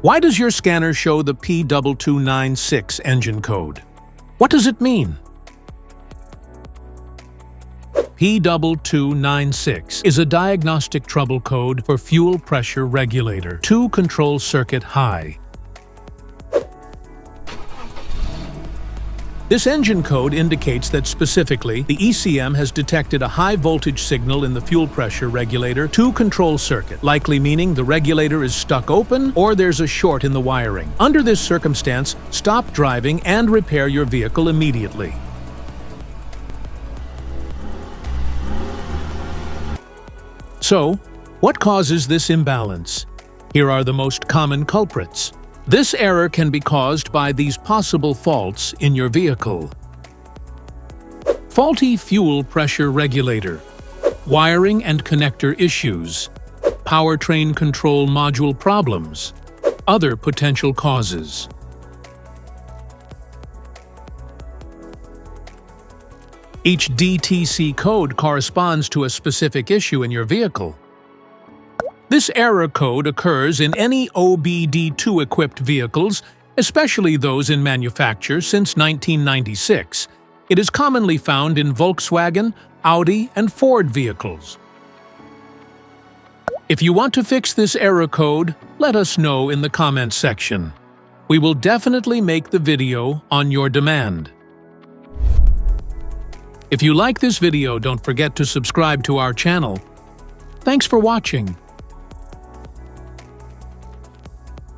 Why does your scanner show the P2296 engine code? What does it mean? P2296 is a diagnostic trouble code for fuel pressure regulator 2 control circuit high. This engine code indicates that specifically, the ECM has detected a high voltage signal in the fuel pressure regulator 2 control circuit, likely meaning the regulator is stuck open or there's a short in the wiring. Under this circumstance, stop driving and repair your vehicle immediately. So, what causes this imbalance? Here are the most common culprits. This error can be caused by these possible faults in your vehicle. Faulty fuel pressure regulator, wiring and connector issues, powertrain control module problems, other potential causes. Each DTC code corresponds to a specific issue in your vehicle. This error code occurs in any OBD-II equipped vehicles, especially those in manufacture since 1996. It is commonly found in Volkswagen, Audi, and Ford vehicles. If you want to fix this error code, let us know in the comments section. We will definitely make the video on your demand. If you like this video, don't forget to subscribe to our channel. Thanks for watching.